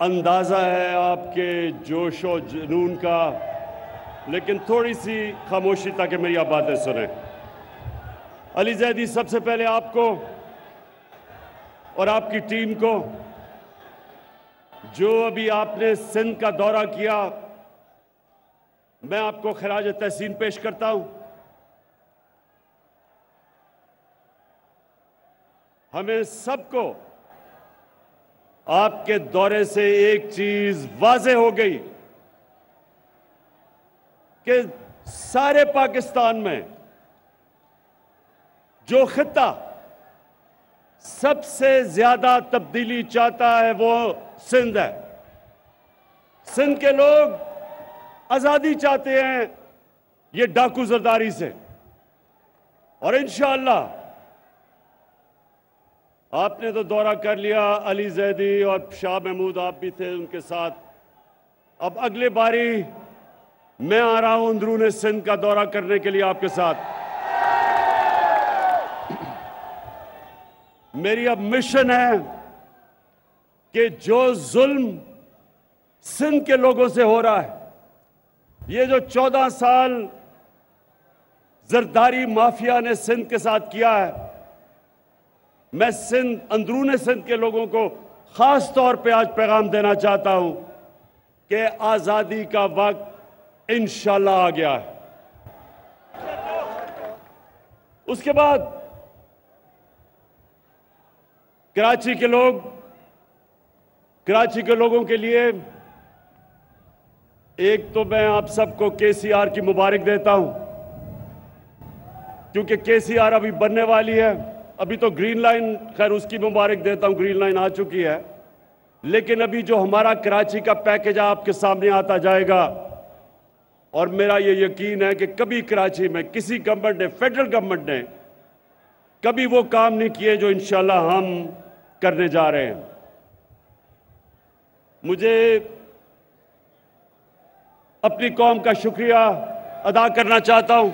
अंदाज़ा है आपके जोश और जुनून का, लेकिन थोड़ी सी खामोशी ताकि मेरी आप बातें सुने। अली जैदी, सबसे पहले आपको और आपकी टीम को, जो अभी आपने सिंध का दौरा किया, मैं आपको खराज तहसीन पेश करता हूं। हमें सबको आपके दौरे से एक चीज वाज़ेह हो गई कि सारे पाकिस्तान में जो खित्ता सबसे ज्यादा तब्दीली चाहता है वो सिंध है। सिंध के लोग आजादी चाहते हैं ये डाकू जरदारी से, और इंशाअल्लाह आपने तो दौरा कर लिया, अली जैदी और शाह महमूद आप भी थे उनके साथ। अब अगले बारी मैं आ रहा हूं अंदरूनी सिंध का दौरा करने के लिए आपके साथ। मेरी अब मिशन है कि जो जुल्म सिंध के लोगों से हो रहा है, ये जो 14 साल जरदारी माफिया ने सिंध के साथ किया है, मैं अंदरूनी सिंध के लोगों को खास तौर पे आज पैगाम देना चाहता हूं कि आजादी का वक्त इंशाल्लाह आ गया है। उसके बाद कराची के लोगों के लिए एक तो मैं आप सबको केसीआर की मुबारक देता हूं, क्योंकि केसीआर अभी बनने वाली है। अभी तो ग्रीन लाइन, खैर उसकी मुबारक देता हूं, ग्रीन लाइन आ चुकी है, लेकिन अभी जो हमारा कराची का पैकेज आपके सामने आता जाएगा, और मेरा ये यकीन है कि कभी कराची में किसी गवर्नमेंट ने, फेडरल गवर्नमेंट ने कभी वो काम नहीं किए जो इंशाल्लाह हम करने जा रहे हैं। मुझे अपनी कौम का शुक्रिया अदा करना चाहता हूं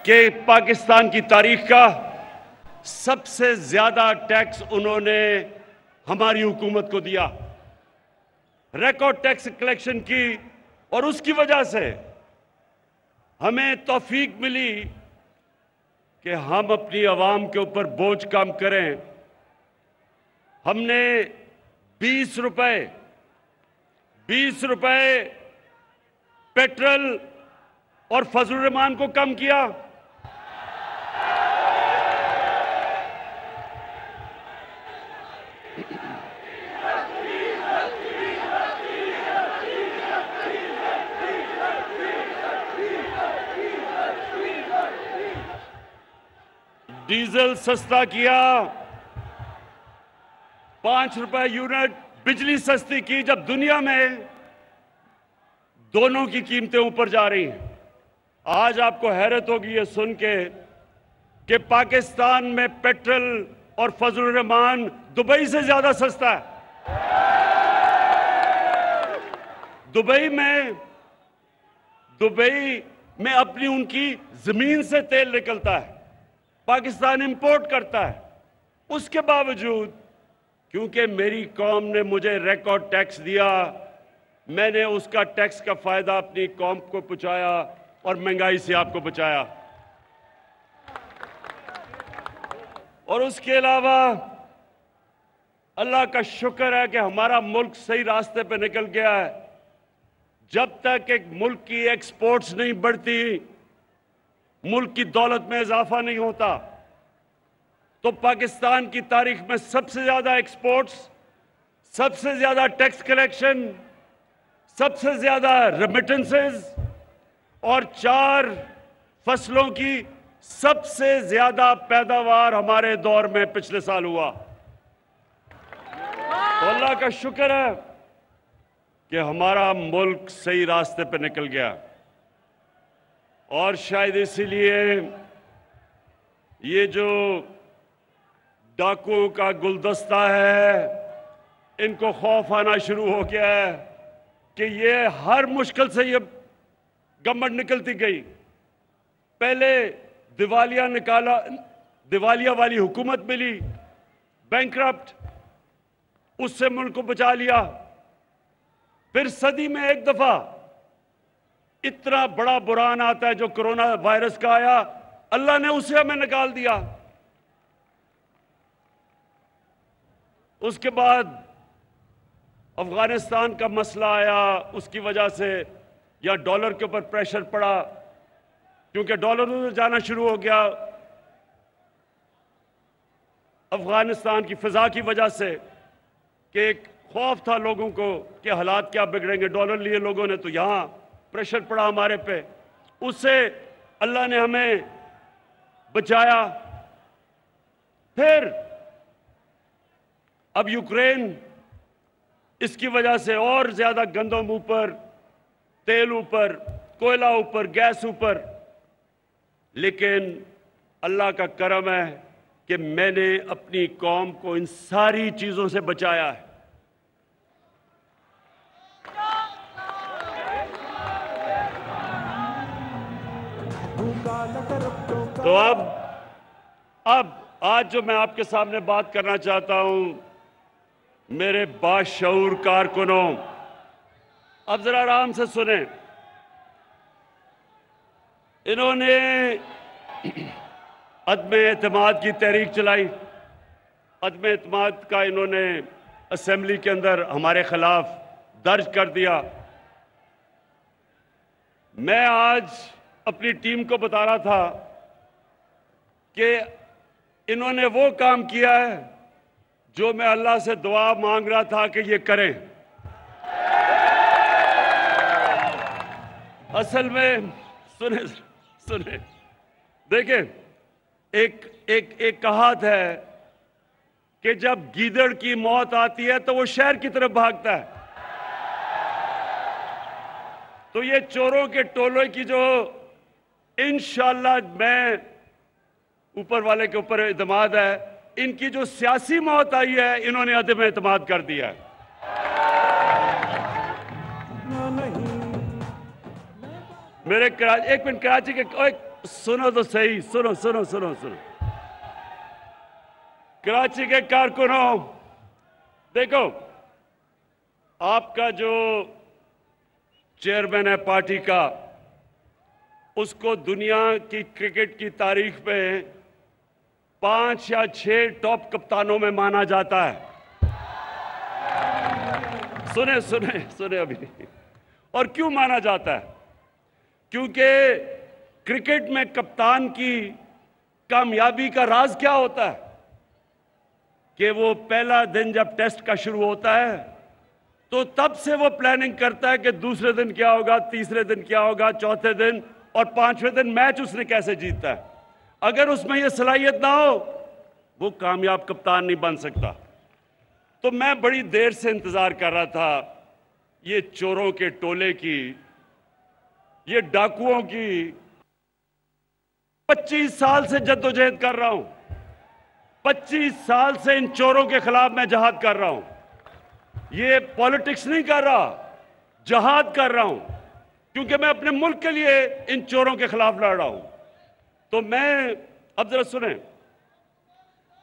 कि पाकिस्तान की तारीख का सबसे ज्यादा टैक्स उन्होंने हमारी हुकूमत को दिया, रिकॉर्ड टैक्स कलेक्शन की, और उसकी वजह से हमें तौफीक मिली कि हम अपनी आवाम के ऊपर बोझ कम करें। हमने 20 रुपए पेट्रोल और फजलुर रहमान को कम किया। डीजल सस्ता किया, 5 रुपए यूनिट बिजली सस्ती की, जब दुनिया में दोनों की कीमतें ऊपर जा रही हैं। आज आपको हैरत होगी ये सुन के कि पाकिस्तान में पेट्रोल और फजलुर रहमान दुबई से ज्यादा सस्ता है। दुबई में अपनी उनकी जमीन से तेल निकलता है, पाकिस्तान इंपोर्ट करता है। उसके बावजूद क्योंकि मेरी कौम ने मुझे रिकॉर्ड टैक्स दिया, मैंने उसका टैक्स का फायदा अपनी कौम को पहुंचाया और महंगाई से आपको बचाया। और उसके अलावा अल्लाह का शुक्र है कि हमारा मुल्क सही रास्ते पे निकल गया है। जब तक एक मुल्क की एक्सपोर्ट्स नहीं बढ़ती, मुल्क की दौलत में इजाफा नहीं होता, तो पाकिस्तान की तारीख में सबसे ज्यादा एक्सपोर्ट्स, सबसे ज्यादा टैक्स कलेक्शन, सबसे ज्यादा रेमिटेंसेस और 4 फसलों की सबसे ज्यादा पैदावार हमारे दौर में पिछले साल हुआ। तो अल्लाह का शुक्र है कि हमारा मुल्क सही रास्ते पर निकल गया, और शायद इसीलिए ये जो डाकुओं का गुलदस्ता है, इनको खौफ आना शुरू हो गया है कि ये हर मुश्किल से ये गवर्नमेंट निकलती गई। पहले दिवालिया वाली हुकूमत मिली, बैंकरप्ट, उससे मुल्क को बचा लिया। फिर सदी में एक दफा इतना बड़ा बुरान आता है जो कोरोना वायरस का आया, अल्लाह ने उसे हमें निकाल दिया। उसके बाद अफगानिस्तान का मसला आया, उसकी वजह से या डॉलर के ऊपर प्रेशर पड़ा, क्योंकि डॉलर उधर जाना शुरू हो गया अफगानिस्तान की फिजा की वजह से, कि एक खौफ था लोगों को कि हालात क्या बिगड़ेंगे। डॉलर लिए लोगों ने, तो यहां प्रेशर पड़ा हमारे पे, उससे अल्लाह ने हमें बचाया। फिर अब यूक्रेन, इसकी वजह से और ज्यादा गंदम ऊपर, तेल ऊपर, कोयला ऊपर, गैस ऊपर। लेकिन अल्लाह का करम है कि मैंने अपनी कौम को इन सारी चीजों से बचाया है। तो अब आज जो मैं आपके सामने बात करना चाहता हूं, मेरे बाशऊर कारकुनों, अब जरा आराम से सुने। इन्होंने अदम एतमाद की तहरीक चलाई। अदम एतमाद का इन्होंने असेंबली के अंदर हमारे खिलाफ दर्ज कर दिया। मैं आज अपनी टीम को बता रहा था कि इन्होंने वो काम किया है जो मैं अल्लाह से दुआ मांग रहा था कि ये करें। असल में सुने सुने, देखें, एक कहावत है कि जब गीदड़ की मौत आती है तो वो शहर की तरफ भागता है। तो ये चोरों के टोले की जो इंशाअल्लाह, मैं ऊपर वाले के ऊपर एतमाद है, इनकी जो सियासी मौत आई है, इन्होंने अदम एतमाद कर दिया है। मेरे एक मिनट, कराची के सुनो तो सही, सुनो सुनो सुनो सुनो, कराची के कारकुनों, देखो, आपका जो चेयरमैन है पार्टी का, उसको दुनिया की क्रिकेट की तारीख में 5 या 6 टॉप कप्तानों में माना जाता है। सुने सुने सुने अभी। और क्यों माना जाता है? क्योंकि क्रिकेट में कप्तान की कामयाबी का राज क्या होता है कि वो पहला दिन जब टेस्ट का शुरू होता है तो तब से वो प्लानिंग करता है कि दूसरे दिन क्या होगा, तीसरे दिन क्या होगा, चौथे दिन और 5वें दिन मैच उसने कैसे जीतता है। अगर उसमें ये सलाहियत ना हो, वो कामयाब कप्तान नहीं बन सकता। तो मैं बड़ी देर से इंतजार कर रहा था ये चोरों के टोले की, ये डाकुओं की। 25 साल से जद्दोजहद कर रहा हूं, 25 साल से इन चोरों के खिलाफ मैं जहाद कर रहा हूं। ये पॉलिटिक्स नहीं कर रहा, जहाद कर रहा हूं, क्योंकि मैं अपने मुल्क के लिए इन चोरों के खिलाफ लड़ रहा हूं। तो मैं, अब जरा सुने,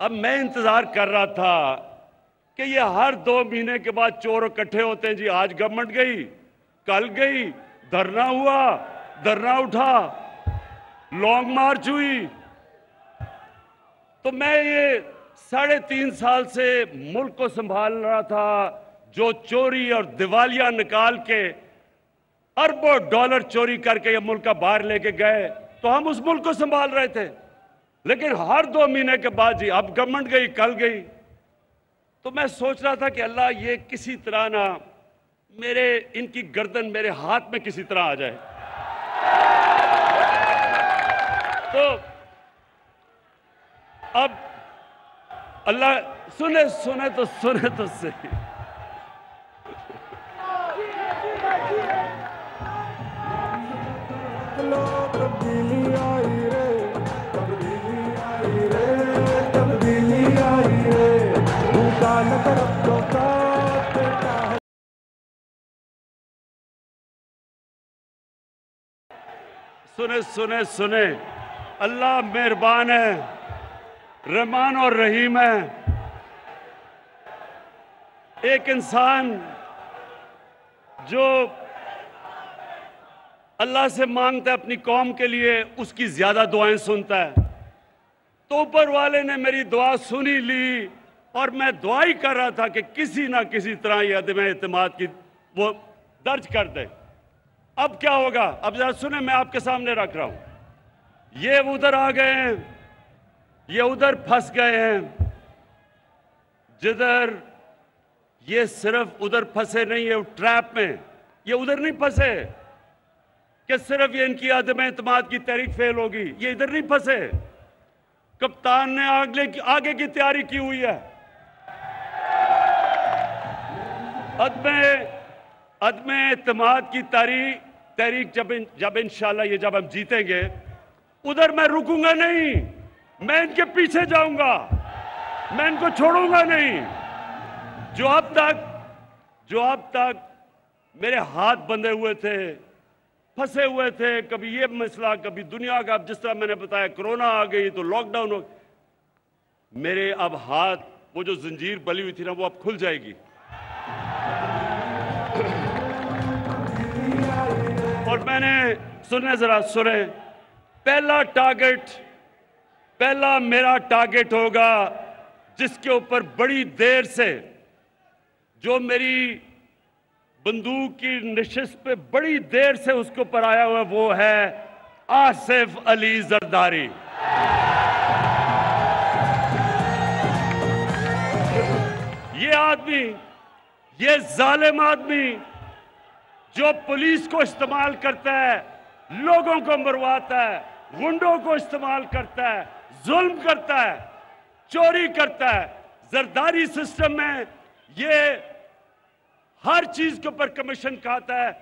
अब मैं इंतजार कर रहा था कि ये हर 2 महीने के बाद चोर इकट्ठे होते हैं जी। आज गवर्नमेंट गई, कल गई, धरना हुआ, धरना उठा, लॉन्ग मार्च हुई। तो मैं ये 3.5 साल से मुल्क को संभाल रहा था, जो चोरी और दिवालिया निकाल के अरबों डॉलर चोरी करके ये मुल्क का बाहर लेके गए, तो हम उस मुल्क को संभाल रहे थे। लेकिन हर 2 महीने के बाद जी, अब गवर्नमेंट गई, कल गई। तो मैं सोच रहा था कि अल्लाह, ये किसी तरह ना इनकी गर्दन मेरे हाथ में किसी तरह आ जाए। तो अब अल्लाह, सुने तो सही। सुने, अल्लाह मेहरबान है, रहमान और रहीम है। एक इंसान जो अल्लाह से मांगता है अपनी कौम के लिए, उसकी ज्यादा दुआएं सुनता है। तो ऊपर वाले ने मेरी दुआ सुनी ली और मैं दुआ ही कर रहा था कि किसी ना किसी तरह ये अदम एतमाद की वो दर्ज कर दे। अब क्या होगा, अब जरा सुने, मैं आपके सामने रख रहा हूं। ये उधर आ गए हैं, ये उधर फंस गए हैं, जिधर ये सिर्फ उधर फंसे नहीं है ट्रैप में, ये उधर नहीं फंसे कि सिर्फ ये इनकी अदम एतमाद की तहरीक फेल होगी, ये इधर नहीं फंसे। कप्तान ने आगे की तैयारी की हुई है। अदम एतमाद की तहरीक जब इंशाल्लाह ये जब हम जीतेंगे, उधर मैं रुकूंगा नहीं, मैं इनके पीछे जाऊंगा, मैं इनको छोड़ूंगा नहीं। जो अब तक मेरे हाथ बंधे हुए थे, फंसे हुए थे, कभी ये मसला, कभी दुनिया का, अब जिस तरह मैंने बताया कोरोना आ गई तो लॉकडाउन हो, मेरे अब हाथ, वो जो जंजीर बली हुई थी ना, वो अब खुल जाएगी। और मैंने जरा सुने, पहला मेरा टारगेट होगा जिसके ऊपर बड़ी देर से, जो मेरी बंदूक की नशिस्त पे बड़ी देर से उसके ऊपर आया हुआ, वो है आसिफ अली जरदारी। ये आदमी, ये जालिम आदमी जो पुलिस को इस्तेमाल करता है, लोगों को मरवाता है, गुंडों को इस्तेमाल करता है, जुल्म करता है, चोरी करता है। जरदारी सिस्टम में ये हर चीज के ऊपर कमीशन खाता है,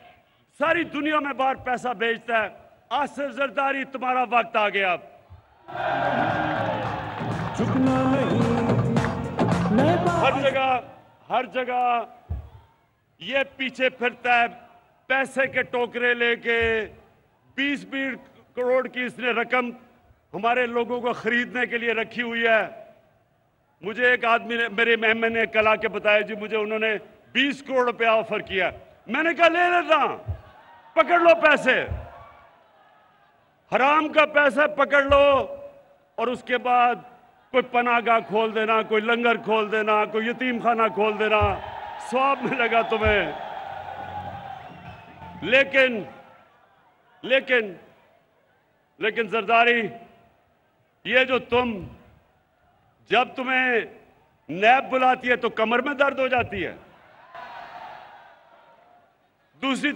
सारी दुनिया में बाहर पैसा भेजता है। आसिफ जरदारी, तुम्हारा वक्त आ गया। अब हर जगह ये पीछे फिरता है, पैसे के टोकरे लेके। 20-20 करोड़ की इसने रकम हमारे लोगों को खरीदने के लिए रखी हुई है। मुझे एक आदमी ने, मेरे मेहमान ने कल आके बताया, जी मुझे उन्होंने 20 करोड़ रुपया ऑफर किया। मैंने कहा ले लेता, पकड़ लो पैसे, हराम का पैसा पकड़ लो, और उसके बाद कोई पनाहगाह खोल देना, कोई लंगर खोल देना, कोई यतीम खाना खोल देना, सवाब मिलेगा तुम्हें। लेकिन जरदारी, ये जो जब तुम्हें नैब बुलाती है तो कमर में दर्द हो जाती है। दूसरी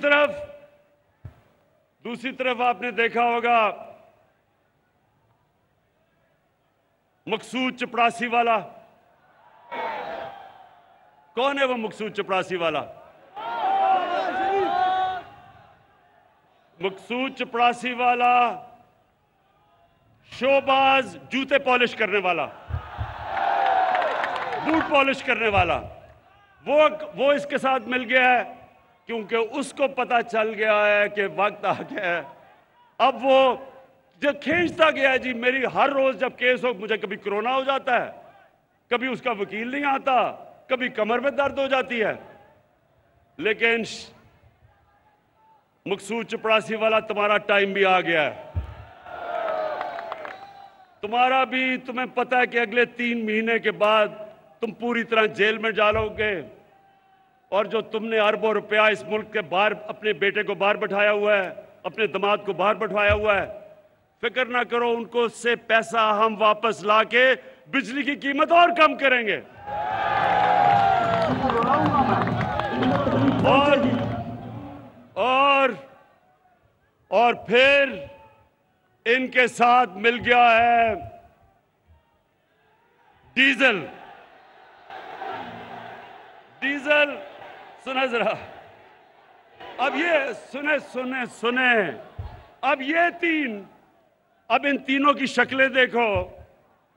तरफ आपने देखा होगा मकसूद चपरासी वाला। कौन है वो मकसूद चपरासी वाला? मकसूद चपरासी वाला शोबाज, जूते पॉलिश करने वाला, बूट पॉलिश करने वाला, वो इसके साथ मिल गया है, क्योंकि उसको पता चल गया है कि वक्त आ गया है। अब वो जो खींचता गया है, जी मेरी हर रोज जब केस हो, मुझे कभी कोरोना हो जाता है, कभी उसका वकील नहीं आता, कभी कमर में दर्द हो जाती है। लेकिन मकसूद चपरासी वाला, तुम्हारा टाइम भी आ गया है। तुम्हें पता है कि अगले 3 महीने के बाद तुम पूरी तरह जेल में डालोगे, और जो तुमने अरबों रुपया इस मुल्क के बाहर, अपने बेटे को बाहर बैठाया हुआ है, अपने दामाद को बाहर बैठाया हुआ है, फिक्र ना करो, उनको से पैसा हम वापस लाके बिजली की कीमत और कम करेंगे। और फिर इनके साथ मिल गया है डीजल। सुने जरा, अब ये सुने, अब इन तीनों की शक्लें देखो,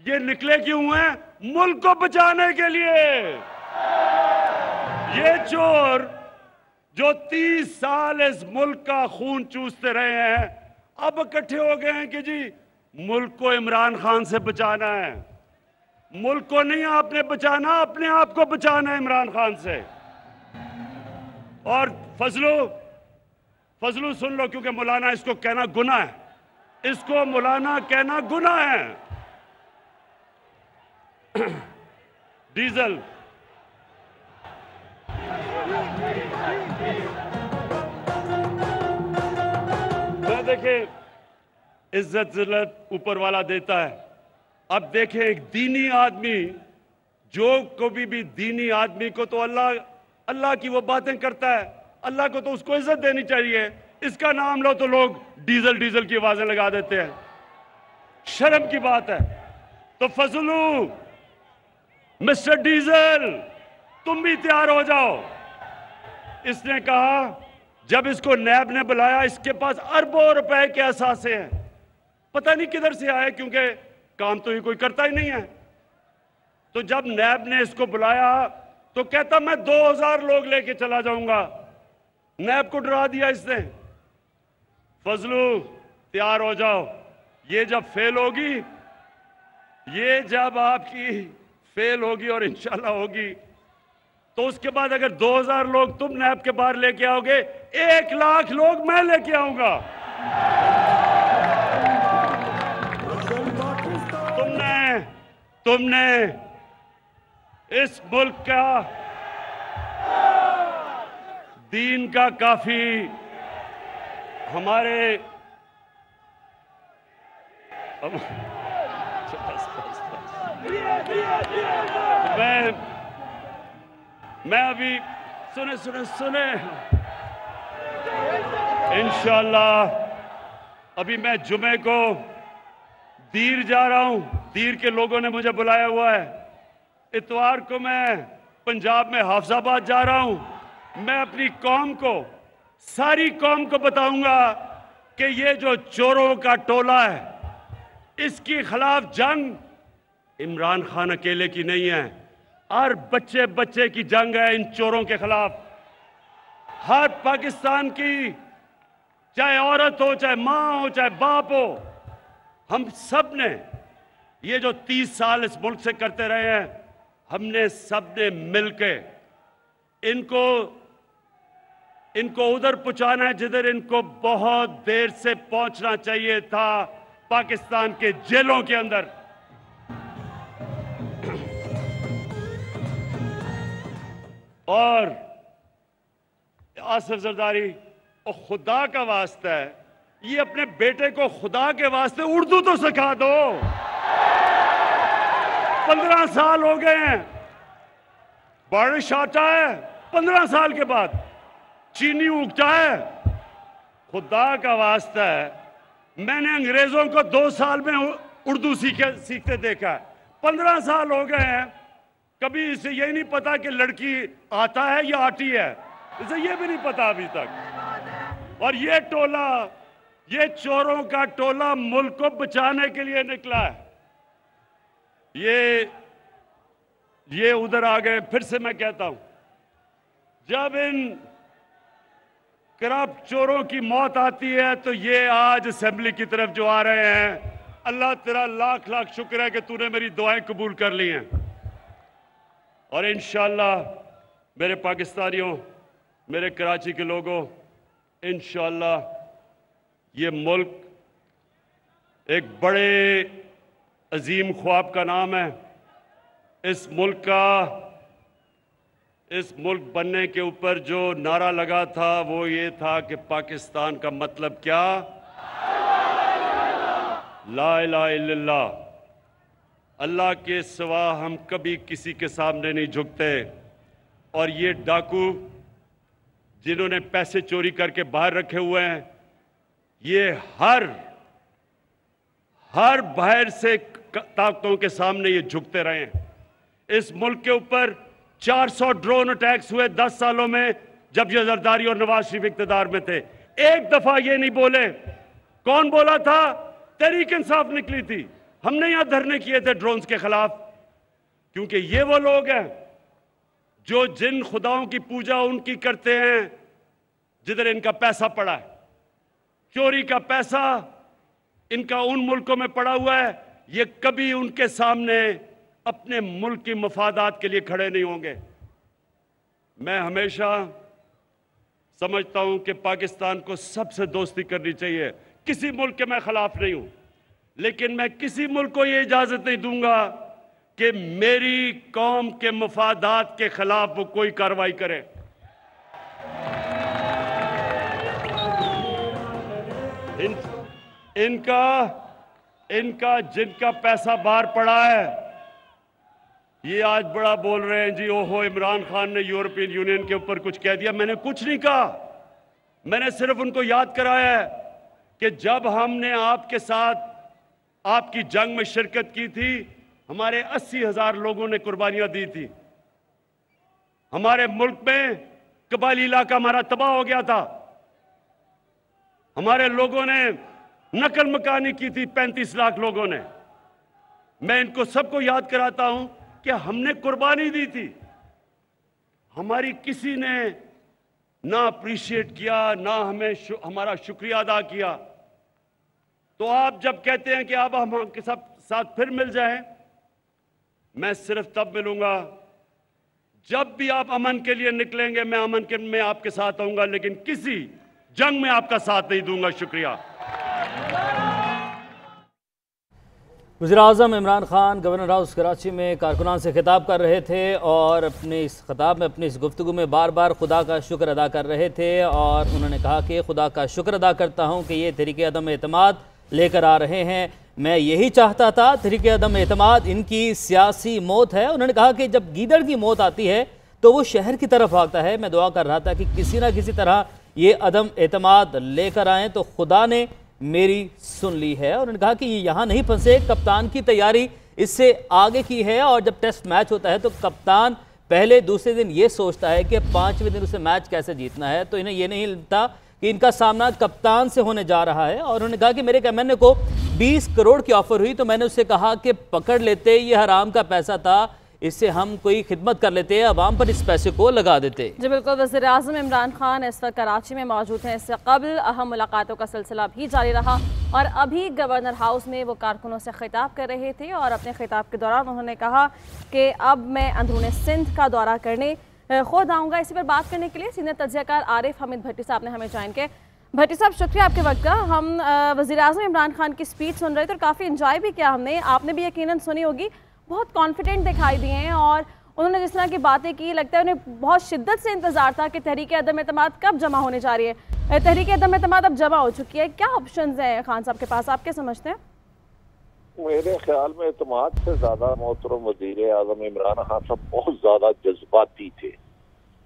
ये निकले क्यों हैं? मुल्क को बचाने के लिए। ये चोर जो 30 साल इस मुल्क का खून चूसते रहे हैं, अब इकट्ठे हो गए हैं कि जी मुल्क को इमरान खान से बचाना है। मुल्क को नहीं आपने बचाना, अपने आप को बचाना है इमरान खान से। और फजलू सुन लो, क्योंकि मौलाना इसको कहना गुनाह है, इसको मौलाना कहना गुनाह है। डीजल देखें, इज्जत जिल्लत ऊपर वाला देता है। अब देखें, एक दीनी आदमी, जो कभी भी दीनी आदमी को तो अल्लाह की वो बातें करता है, अल्लाह को तो उसको इज्जत देनी चाहिए। इसका नाम लो तो लोग डीजल डीजल की आवाजें लगा देते हैं, शर्म की बात है। तो फजलू, मिस्टर डीजल, तुम भी तैयार हो जाओ। इसने कहा, जब इसको नैब ने बुलाया, इसके पास अरबों रुपए के असासे हैं, पता नहीं किधर से आए, क्योंकि काम तो ये कोई करता ही नहीं है। तो जब नैब ने इसको बुलाया तो कहता मैं 2000 लोग लेके चला जाऊंगा। नैब को डरा दिया इसने। फजलू, तैयार हो जाओ, ये जब फेल होगी, ये जब आपकी फेल होगी और इंशाल्लाह होगी, तो उसके बाद अगर 2000 लोग तुम नैब के बाहर लेके आओगे, 1 लाख लोग मैं लेके आऊंगा। तुमने इस मुल्क का, दीन का काफी, हमारे मैं अभी सुने इंशाअल्लाह अभी मैं जुमे को दीर जा रहा हूं। दीर के लोगों ने मुझे बुलाया हुआ है। इतवार को मैं पंजाब में हाफजाबाद जा रहा हूं। मैं अपनी कौम को, सारी कौम को बताऊंगा कि ये जो चोरों का टोला है, इसके खिलाफ जंग इमरान खान अकेले की नहीं है, हर बच्चे बच्चे की जंग है इन चोरों के खिलाफ। हर पाकिस्तान की, चाहे औरत हो, चाहे मां हो, चाहे बाप हो, हम सब ने ये जो 30 साल इस मुल्क से करते रहे हैं, हमने सब ने मिलके इनको उधर पहुंचाना है जिधर इनको बहुत देर से पहुंचना चाहिए था, पाकिस्तान के जेलों के अंदर। और आसिफ जरदारी, और खुदा का वास्ता है, ये अपने बेटे को खुदा के वास्ते उर्दू तो सिखा दो। 15 साल हो गए हैं, बारिश आता है 15 साल के बाद, चीनी उगता है। खुदा का वास्ता है, मैंने अंग्रेजों को 2 साल में उर्दू सीखते देखा है। 15 साल हो गए हैं, कभी इसे यही नहीं पता कि लड़की आता है या आती है, इसे ये भी नहीं पता अभी तक। और ये टोला, ये चोरों का टोला मुल्क को बचाने के लिए निकला है। ये उधर आ गए। फिर से मैं कहता हूं, जब इन करप्ट चोरों की मौत आती है तो ये आज असेंबली की तरफ जो आ रहे हैं, अल्लाह तेरा लाख लाख शुक्र है कि तूने मेरी दुआएं कबूल कर ली हैं। और इंशाअल्लाह मेरे पाकिस्तानियों, मेरे कराची के लोगों, इंशाअल्लाह ये मुल्क एक बड़े अजीम ख्वाब का नाम है। इस मुल्क बनने के ऊपर जो नारा लगा था वो ये था कि पाकिस्तान का मतलब क्या? ला इलाहा इल्लल्लाह। अल्लाह के सिवा हम कभी किसी के सामने नहीं झुकते। और ये डाकू जिन्होंने पैसे चोरी करके बाहर रखे हुए हैं, ये हर बाहर से ताकतों के सामने ये झुकते रहे हैं। इस मुल्क के ऊपर 400 ड्रोन अटैक्स हुए 10 सालों में, जब ये जरदारी और नवाज शरीफ इक़्तिदार में थे। एक दफा ये नहीं बोले। कौन बोला था? तहरीक इंसाफ निकली थी। हमने यहां धरने किए थे ड्रोन्स के खिलाफ, क्योंकि ये वो लोग हैं जो जिन खुदाओं की पूजा उनकी करते हैं जिधर इनका पैसा पड़ा है। चोरी का पैसा इनका उन मुल्कों में पड़ा हुआ है, ये कभी उनके सामने अपने मुल्क की मफादात के लिए खड़े नहीं होंगे। मैं हमेशा समझता हूं कि पाकिस्तान को सबसे दोस्ती करनी चाहिए। किसी मुल्क के मैं खिलाफ नहीं हूं, लेकिन मैं किसी मुल्क को यह इजाजत नहीं दूंगा कि मेरी कौम के मफादात के खिलाफ वो कोई कार्रवाई करे। इनका जिनका पैसा बाहर पड़ा है, ये आज बड़ा बोल रहे हैं जी, ओहो इमरान खान ने यूरोपियन यूनियन के ऊपर कुछ कह दिया। मैंने कुछ नहीं कहा, मैंने सिर्फ उनको याद कराया है कि जब हमने आपके साथ आपकी जंग में शिरकत की थी, हमारे 80,000 लोगों ने कुर्बानियां दी थी। हमारे मुल्क में कबायली इलाका हमारा तबाह हो गया था। हमारे लोगों ने नकल मकानी की थी, 35 लाख लोगों ने। मैं इनको सबको याद कराता हूं कि हमने कुर्बानी दी थी। हमारी किसी ने ना अप्रिशिएट किया, ना हमें हमारा शुक्रिया अदा किया। तो आप जब कहते हैं कि अब हम आपके साथ फिर मिल जाएं, मैं सिर्फ तब मिलूंगा जब भी आप अमन के लिए निकलेंगे। मैं अमन के में आपके साथ आऊंगा, लेकिन किसी जंग में आपका साथ नहीं दूंगा। शुक्रिया। वज़ीर-ए-आज़म इमरान खान गवर्नर हाउस कराची में कारकुनान से खिताब कर रहे थे और अपने इस खिताब में, अपनी इस गुफ्तगू में बार बार खुदा का शुक्र अदा कर रहे थे। और उन्होंने कहा कि खुदा का शुक्र अदा करता हूँ कि ये तहरीक अदम एतमाद लेकर आ रहे हैं। मैं यही चाहता था, तहरीक अदम एतमाद इनकी सियासी मौत है। उन्होंने कहा कि जब गीदड़ की मौत आती है तो वो शहर की तरफ आता है। मैं दुआ कर रहा था कि किसी ना किसी तरह ये अदम एतमाद लेकर आएँ, तो खुदा ने मेरी सुन ली है। और उन्होंने कहा कि ये यहाँ नहीं फंसे, कप्तान की तैयारी इससे आगे की है। और जब टेस्ट मैच होता है तो कप्तान पहले दूसरे दिन ये सोचता है कि 5वें दिन उसे मैच कैसे जीतना है। तो इन्हें ये नहीं लगता कि इनका सामना कप्तान से होने जा रहा है। और उन्होंने कहा कि मेरे कैमरामैन को 20 करोड़ की ऑफर हुई तो मैंने उससे कहा कि पकड़ लेते, ये हराम का पैसा था, इससे हम कोई खिदमत कर लेते हैं, अवाम पर इस पैसे को लगा देते। जी बिल्कुल। वज़ीर-ए-आज़म इमरान खान इस वक्त कराची में मौजूद हैं। इससे कबल अहम मुलाकातों का सिलसिला भी जारी रहा और अभी गवर्नर हाउस में वो कारकुनों से खिताब कर रहे थे। और अपने खिताब के दौरान उन्होंने कहा कि अब मैं अंदरूनी सिंध का दौरा करने खुद आऊँगा। इसी पर बात करने के लिए सीनियर तज्ज़ियाकार आरिफ हमीद भट्टी साहब ने हमें ज्वाइन किया। भट्टी साहब, शुक्रिया आपके वक्त का। हम वज़ीर-ए-आज़म इमरान खान की स्पीच सुन रहे थे और काफ़ी इंजॉय भी किया हमने। आपने भी यकीनन सुनी होगी। बहुत कॉन्फिडेंट दिखाई दिए हैं और उन्होंने जिस तरह की बातें की, लगता है उन्हें बहुत शिद्दत से इंतजार था कि तहरीक अदम एतमाद कब जमा होने जा रही है। तहरीक अदम एतमाद अब जमा हो चुकी है। क्या ऑप्शंस हैं खान साहब के पास, आप क्या समझते हैं? मेरे ख्याल में एतमाद से ज्यादा मोहतरम वज़ीर-ए-आज़म इमरान खान साहब बहुत ज्यादा जज्बाती थे।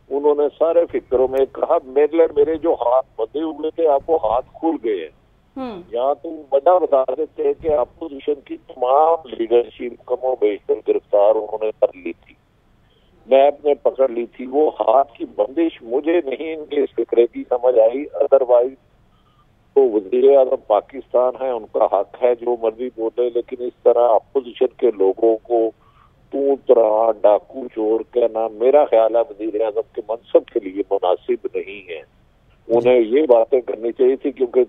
उन्होंने सारे फिक्रों में कहा मेरे जो हाथ बंधे हुए थे अब वो हाथ खुल गए हैं। यहाँ तुम वजह बता देते हैं कि अपोजिशन की तमाम लीडरशिप कमो बेशतर गिरफ्तार उन्होंने कर ली थी, नैब ने पकड़ ली थी। वो हाथ की बंदिश मुझे नहीं इनके इस फिक्रे की समझ आई। अदरवाइज तो वज़ीर-ए-आज़म पाकिस्तान है, उनका हक है जो मर्जी बोले, लेकिन इस तरह अपोजिशन के लोगों को तू तरा डाकू चोर कहना मेरा ख्याल है वज़ीर-ए-आज़म के मनसब के लिए मुनासिब नहीं है। उन्हें ये बातें करनी चाहिए थी, क्योंकि